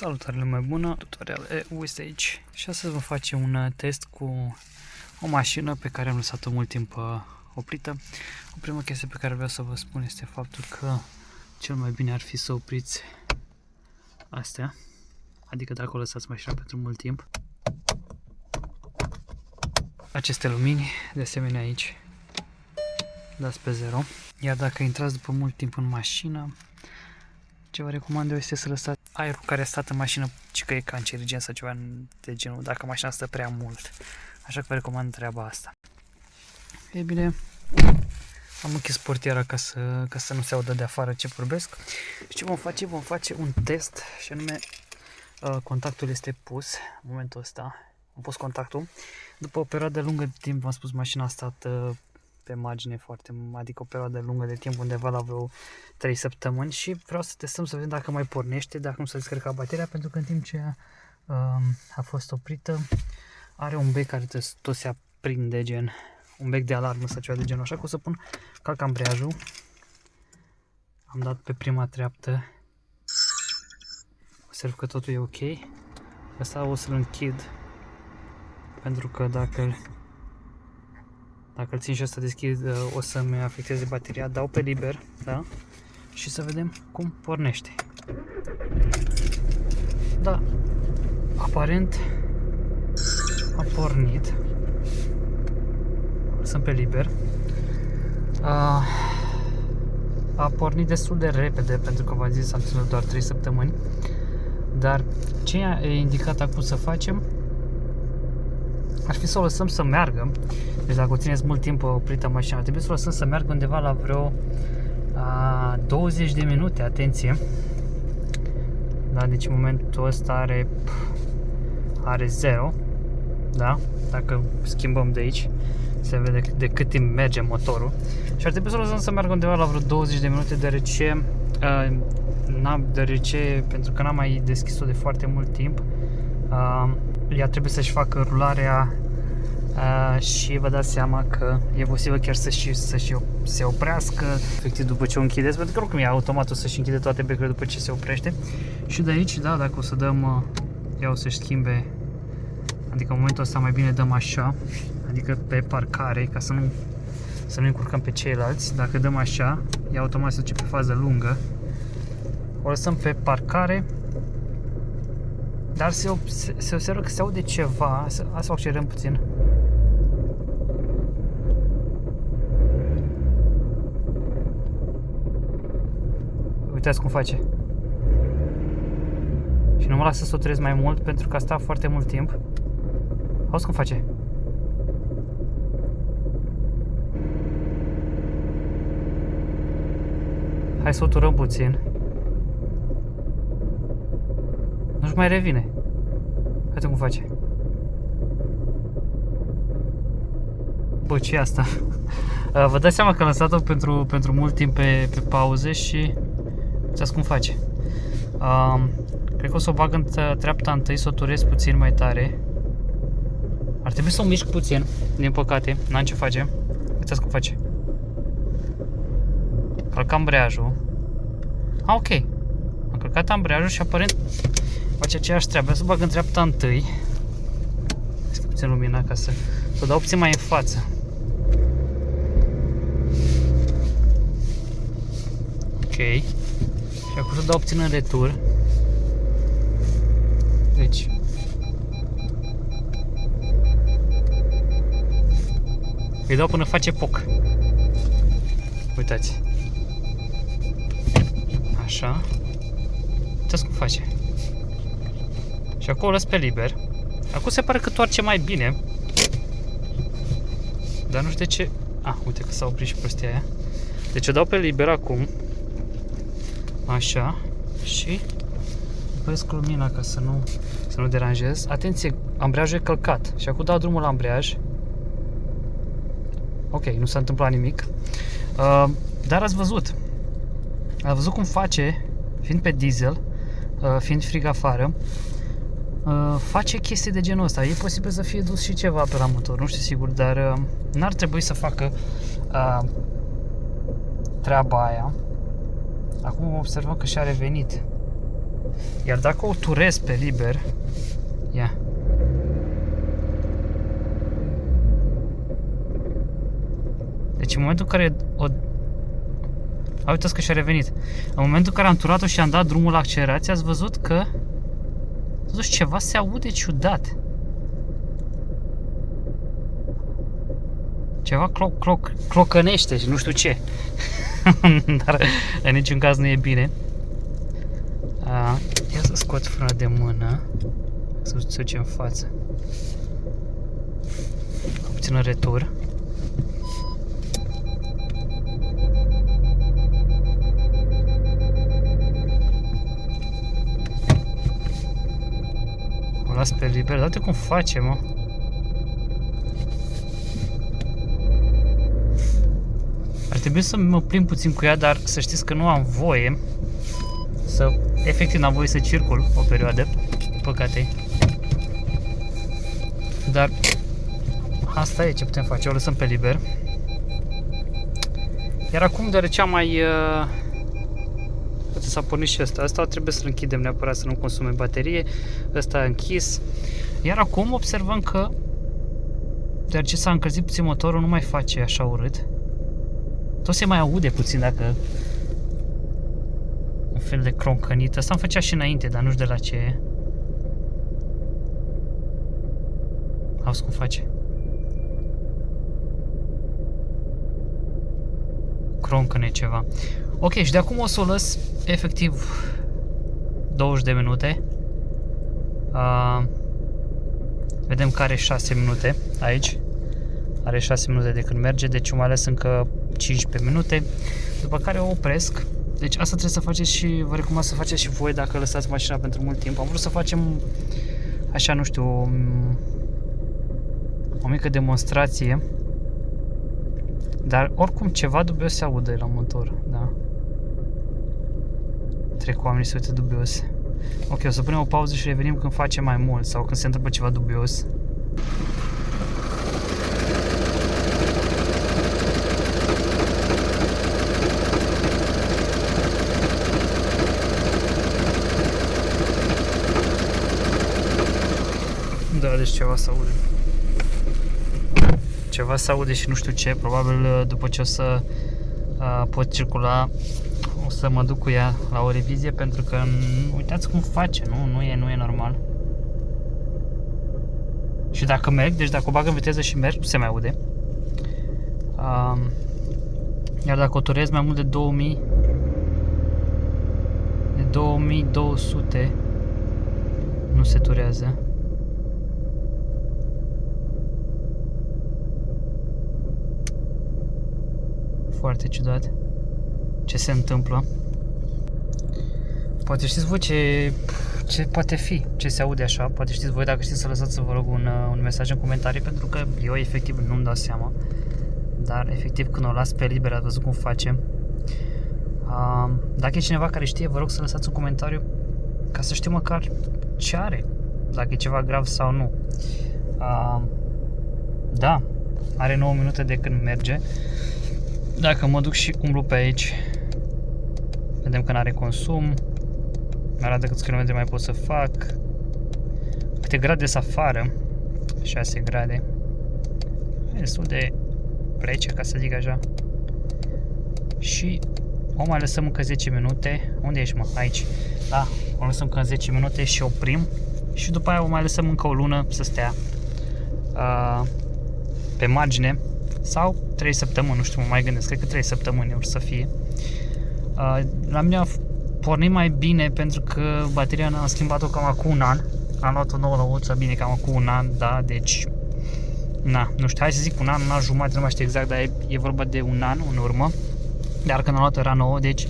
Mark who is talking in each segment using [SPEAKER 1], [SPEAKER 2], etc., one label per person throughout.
[SPEAKER 1] Salutare mai bună, tutorial EU este aici și astăzi vom face un test cu o mașină pe care am lăsat-o mult timp oprită. O primă chestie pe care vreau să vă spun este faptul că cel mai bine ar fi să opriți astea, adică dacă o lăsați mașina pentru mult timp. Aceste lumini, de asemenea aici, dați pe 0, iar dacă intrați după mult timp în mașină, ce vă recomand eu este să lăsați aerul care a stat în mașină, ci că e cancerigen sau ceva de genul, dacă mașina stă prea mult. Așa că vă recomand treaba asta. E bine, am închis portiera ca să nu se audă de afară ce vorbesc. Și ce vom face? Vom face un test și anume contactul este pus în momentul ăsta. Am pus contactul. După o perioadă lungă de timp, v-am spus, mașina a stat pe margine adică o perioadă lungă de timp, undeva la vreo 3 săptămâni și vreau să testăm să vedem dacă mai pornește, dacă nu s-a descărcat bateria, pentru că în timp ce a fost oprită are un bec care tot se aprinde, gen un bec de alarmă sau ceva de genul, așa că o să pun calcambreajul. Am dat pe prima treaptă, observ că totul e ok. Asta o să-l închid, pentru că dacă îl țin și asta deschid, o să-mi afecteze bateria. Dau pe liber, da? Și să vedem cum pornește. Da, aparent a pornit. Lăsăm pe liber. A pornit destul de repede, pentru că v-am zis, am ținut doar 3 săptămâni. Dar ce e indicat acum să facem ar fi să o lăsăm să meargă. Deci dacă o țineți mult timp oprită mașina, trebuie să o lăsăm să meargă undeva la vreo 20 de minute, atenție. Da, deci în momentul ăsta are 0. Da? Dacă schimbăm de aici, se vede de cât timp merge motorul. Și ar trebui să o lăsăm să meargă undeva la vreo 20 de minute, deoarece pentru că n-am mai deschis-o de foarte mult timp, ea trebuie să-și facă rularea și vă dați seama că e posibil chiar să se oprească efectiv după ce o închideți, pentru că oricum e automat, o să-și închide toate becurile după ce se oprește. Și de aici, da, dacă o să dăm, ea o să-și schimbe, adică în momentul ăsta mai bine dăm așa, adică pe parcare, ca să nu încurcăm pe ceilalți. Dacă dăm așa, ea automat se duce pe fază lungă. O lăsăm pe parcare. Dar se observă că se aude ceva. Să o accelerăm puțin. Uitați cum face. Și nu mă lasă să o trez mai mult, pentru că a stat foarte mult timp. Auzi cum face. Hai să o turăm puțin. Nu-și mai revine. Uite cum face. Bă, ce e asta? Vă dați seama că am lăsat-o pentru mult timp pe pauze și uitați cum face. Cred că o să o bag în treapta întâi, să o turez puțin mai tare. Ar trebui să o mișc puțin, din păcate, n-am ce face. Uitați cum face. Calc ambreiajul. Ok. Am călcat ambreiajul și aparent face aceeași treabă. Să o bag în treapta întâi. Deschid puțin lumina ca să o dau puțin mai în față. Ok. Și acum să o dau puțin în retur. Deci îi dau până face poc. Uitați. Așa. Uitați cum face. Și acum o lăs pe liber. Acum se pare că toarce mai bine. Dar nu știu de ce. Uite că s-a oprit și prostia aia. Deci o dau pe liber acum. Așa. Și opresc lumina ca să nu deranjez. Atenție, ambreiajul e călcat. Și acum dau drumul la ambreiaj. Ok, nu s-a întâmplat nimic. Dar ați văzut cum face, fiind pe diesel, fiind frig afară, face chestii de genul ăsta. E posibil să fie dus și ceva pe la motor, nu știu sigur, dar n-ar trebui să facă treaba aia. Acum observăm că și-a revenit. Iar dacă o turez pe liber, ia. Deci în momentul în care o... uitați că și-a revenit. În momentul în care am turat-o și am dat drumul la accelerație, ați văzut că... totuși ceva se aude ciudat. Ceva clocănește și nu știu ce. Dar în niciun caz nu e bine. Ia să scot frâna de mână. Să duce în față. Puțin în retur. O las pe liber. Uite cum face, mă. Ar trebui să mă plimb puțin cu ea, dar să știți că nu am voie să... efectiv n-am voie să circul o perioadă. Păcate. Dar asta e ce putem face, o lăsăm pe liber. Iar acum, deoarece am mai... s-a pornit și ăsta trebuie să-l închidem neapărat să nu consume baterie. Ăsta a închis. Iar acum observăm că, deoarece s-a încălzit puțin motorul, nu mai face așa urât. Tot se mai aude puțin dacă... un fel de croncănit. Asta îmi făcea și înainte, dar nu știu de la ce e. Auzi cum face. Croncăne ceva. Ok, și de acum o să o lăs efectiv 20 de minute. Vedem că are 6 minute aici. Are 6 minute de când merge, deci o mai ales încă 15 minute. După care o opresc. Deci asta trebuie să faceți și vă recomand să faceți și voi dacă lăsați mașina pentru mult timp. Am vrut să facem așa, nu știu, o mică demonstrație. Dar oricum ceva dubios se aude la motor, da. Trec oamenii să uite dubios. Ok, o să punem o pauză și revenim când face mai mult sau când se întâmplă ceva dubios. Da, deci ceva se aude. Ceva se aude și nu știu ce. Probabil după ce o să pot circula, o să mă duc cu ea la o revizie, pentru că uitați cum face, nu e normal. Și dacă merg, deci dacă o bag în viteză și merg, nu se mai aude. Iar dacă o turez mai mult de 2000, de 2200, nu se turează. Foarte ciudat. Ce se întâmplă? Poate știți voi ce poate fi, ce se aude așa. Poate știți voi, dacă știți, să lăsați, să vă rog, un mesaj în comentarii, pentru că eu efectiv nu-mi dau seama. Dar efectiv când o las pe liber, ați văzut cum face. Dacă e cineva care știe, vă rog să lăsați un comentariu ca să știu măcar ce are, dacă e ceva grav sau nu. Da, are 9 minute de când merge. Dacă mă duc și umblu pe aici, vedem că n-are consum. Mi arată câți kilometri mai pot să fac. Câte grade sunt afară? 6 grade. E destul de rece, ca să zic așa. Și o mai lăsăm încă 10 minute. Unde ești, mă? Aici. Da, o lăsăm încă 10 minute și oprim. Și după aia o mai lăsăm încă o lună să stea pe margine. Sau 3 săptămâni, nu știu, mă mai gândesc, cred că 3 săptămâni or să fie. La mine a pornit mai bine pentru că bateria am schimbat-o cam acum un an. Am luat o nouă lăuță, bine, cam acum un an, da, deci... Na, nu știu, hai să zic un an jumătate, nu mai știu exact, dar e vorba de un an în urmă. Dar când am luat era nouă, deci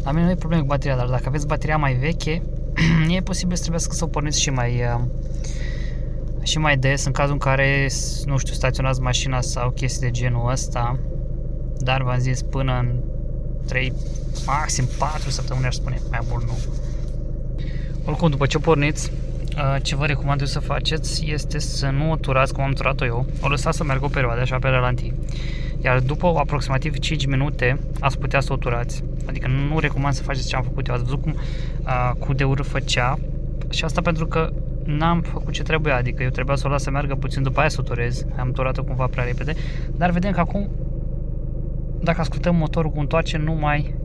[SPEAKER 1] la mine nu e problemă cu bateria, dar dacă aveți bateria mai veche, e posibil să trebuiască să o porniți și mai des, în cazul în care, nu știu, staționați mașina sau chestii de genul ăsta. Dar v-am zis, până în 3, maxim 4 săptămâni, aș spune, mai mult nu. Oricum, după ce o porniți, ce vă recomand eu să faceți este să nu o turați cum am turat-o eu. O lăsați să meargă o perioadă, așa, pe ralantii. Iar după aproximativ 5 minute ați putea să o turați. Adică nu recomand să faceți ce am făcut eu. Ați văzut cum cu de ură făcea. Și asta pentru că n-am făcut ce trebuia. Adică eu trebuia să o las să meargă puțin, după aia să o torez. Am torat-o cumva prea repede. Dar vedem că acum, dacă ascultăm motorul cu întoarce, nu mai...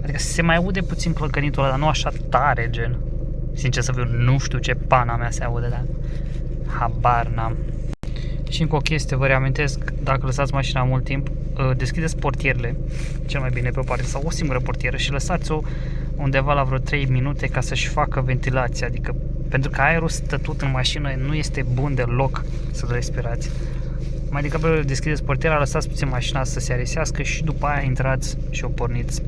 [SPEAKER 1] Adică se mai aude puțin clăcănitul ăla, dar nu așa tare, gen. Sincer să fiu, nu știu ce pana mea se aude, dar habar n-am. Și încă o chestie, vă reamintesc, dacă lăsați mașina mult timp, deschideți portierele, cel mai bine pe o parte, sau o singură portieră și lăsați-o undeva la vreo 3 minute ca să-și facă ventilația, adică pentru că aerul stătut în mașină nu este bun deloc să-l respirați. Mai degrabă deschideți portiera, lăsați puțin mașina să se arisească și după aia intrați și o porniți.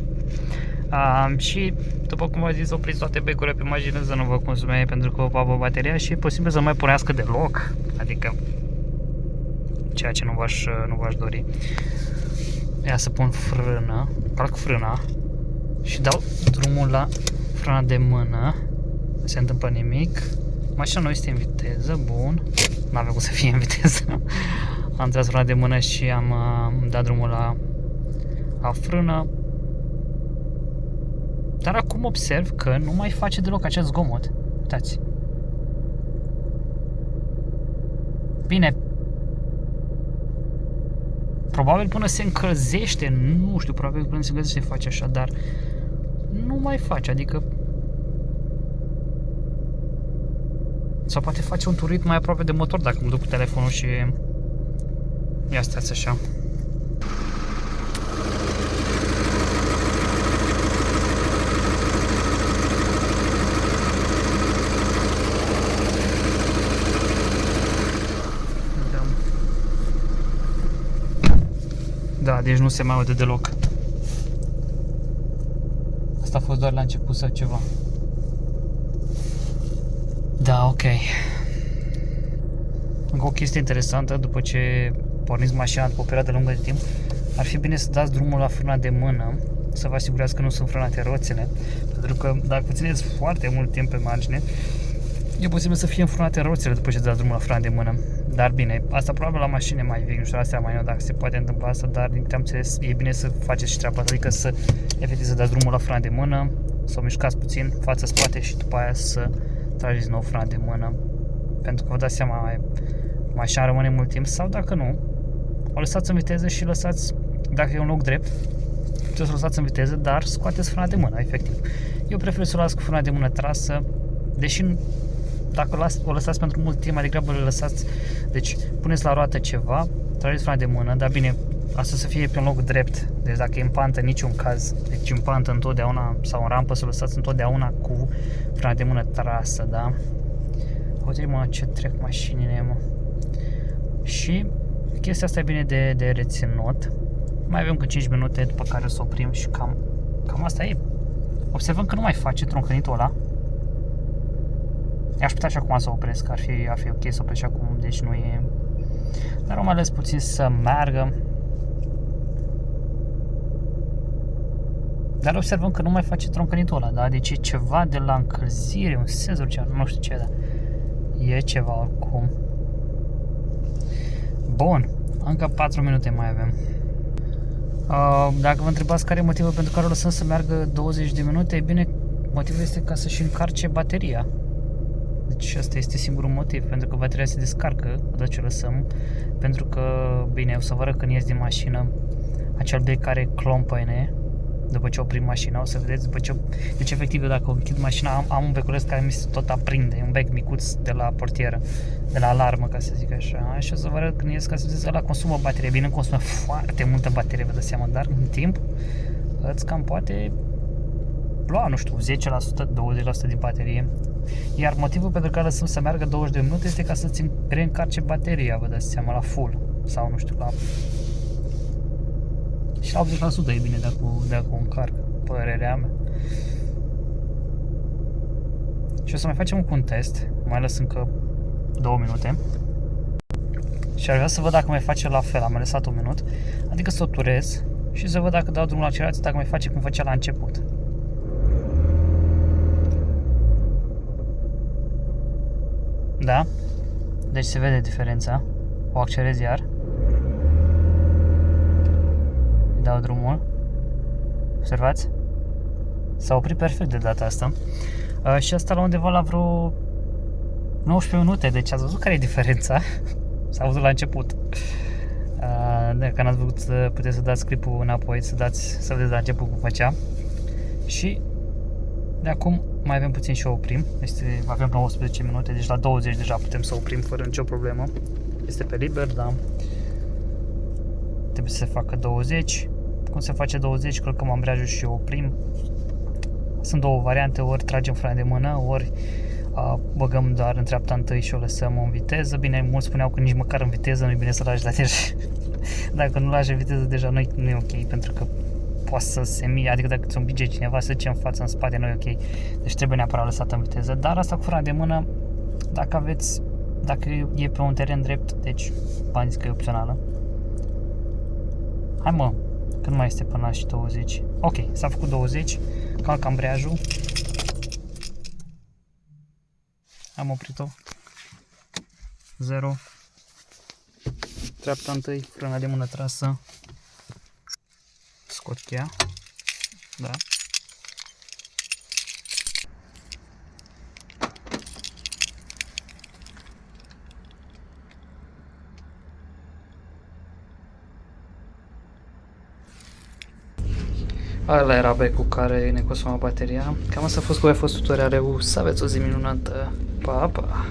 [SPEAKER 1] Și după cum v-am zis, opriți toate becurile pe mașină să nu vă consume pentru că opapă bateria și e posibil să nu mai pornească deloc, adică ceea ce nu v-aș dori. Ia să pun frână, calc frâna și dau drumul la frâna de mână. Nu se întâmplă nimic. Mașina nu este în viteză, bun. N-avea cum să fie în viteză. Am tras frâna de mână și am dat drumul la frână. Dar acum observ că nu mai face deloc acest zgomot. Uitați. Bine. Probabil până se încălzește, nu știu, probabil până se încălzește face așa, dar nu mai face, adică sau poate face un turit mai aproape de motor dacă mă duc cu telefonul și ia stați așa. Da, deci nu se mai aude deloc. Asta a fost doar la început sau ceva. Da, ok. Încă o chestie interesantă, după ce porniți mașina după o perioadă lungă de timp, ar fi bine să dați drumul la frâna de mână, să vă asigurați că nu sunt frânate roțile, pentru că dacă țineți foarte mult timp pe margine, e posibil să fie înfrânate roțile după ce dați drumul la frâna de mână. Dar bine, asta probabil la mașini mai vechi, nu știu, astea mai nou dacă se poate întâmpla asta, dar din câte am înțeles, e bine să faceți și treaba asta, adică să efectiv să dați drumul la frâna de mână, să o mișcați puțin față-spate și după aia să trageți nou frâna de mână. Pentru că vă dați seama, mașina rămâne mult timp sau dacă nu, o lăsați în viteză și lăsați, dacă e un loc drept, puteți să o lăsați în viteză, dar scoateți frâna de mână, efectiv. Eu prefer să o las cu frâna de mână trasă, deși dacă o lăsați pentru mult timp, mai degrabă le lăsați, deci puneți la roată ceva, trageți frâna de mână, dar bine, asta să fie pe un loc drept, deci dacă e în pantă, în niciun caz, deci în pantă întotdeauna sau în rampă să o lăsați întotdeauna cu frâna de mână trasă, da? Uite mă, ce trec mașinile, mă. Și chestia asta e bine de reținut. Mai avem încă 5 minute după care să oprim și cam asta e. Observăm că nu mai face troncănitul ăla. Aș putea și acum să opresc, ar fi ok să opresc și acum, deci nu e... Dar o mai ales puțin să meargă. Dar observăm că nu mai face troncănitul ăla, da? Deci e ceva de la încălzire, un senzor, nu știu ce, dar e ceva oricum. Bun, încă 4 minute mai avem. Dacă vă întrebați care e motivul pentru care o lăsăm să meargă 20 de minute, e bine, motivul este ca să-și încarce bateria. Deci asta este singurul motiv, pentru că bateria se descarcă odată ce o lăsăm, pentru că, bine, o să vă arăt când ies din mașină acel bec care clompăine după ce oprim mașina, o să vedeți după ce... Deci efectiv, eu dacă închid mașina, am un beculeț care mi se tot aprinde, un bec micuț de la portieră, de la alarmă, ca să zic așa, și o să vă arăt când ies, ca să vedeți că ăla consumă baterie, bine, consumă foarte multă baterie, vă dați seama, dar în timp îți cam poate lua, nu știu, 10%, 20% din baterie. Iar motivul pentru care lăsăm să meargă 20 de minute este ca să-ți reîncarce bateria, vă dați seama, la full, sau nu știu, la... Și la 80% e bine dacă o încarc, părerea mea. Și o să mai facem un test, mai lăs încă 2 minute. Și aș vrea să văd dacă mai face la fel, am mai lăsat 1 minut, adică să o turez și să văd dacă dau drumul la accelerație, dacă mai face cum făcea la început. Da? Deci se vede diferența. O accelerez iar. Dau drumul. Observați? S-a oprit perfect de data asta. Și asta la undeva la vreo 19 minute, deci ați văzut care e diferența? S-a văzut la început. Dacă n-ați văzut, puteți să dați clipul înapoi, să vedeți la început cum făcea. Și de acum mai avem puțin și o oprim. Avem 19 minute, deci la 20 deja putem să oprim fără nicio problemă. Este pe liber, da. Trebuie să se facă 20. Cum se face 20? Călcăm ambreiajul și oprim. Sunt două variante, ori tragem frâna de mână, ori băgăm doar în treapta întâi și o lăsăm în viteză. Bine, mulți spuneau că nici măcar în viteză nu e bine să lași la tine. Dacă nu lași în viteză, deja nu e ok, pentru că poate să se mie, adică dacă ți-o împinge cineva, să zicem în față, în spate, nu e ok. Deci trebuie neapărat lăsat în viteză. Dar asta cu frâna de mână, dacă e pe un teren drept, deci v-am zis că e opțională. Hai mă, că nu mai este până la și 20. Ok, s-a făcut 20, calc ambreiajul. Am oprit-o. 0. Treapta întâi, frâna de mână trasă. Scot cheia. Da. Ăla era bec cu care ne consuma bateria. Cam asta a fost cu a fost tutorialul. Să aveți o zi minunată. Pa, pa!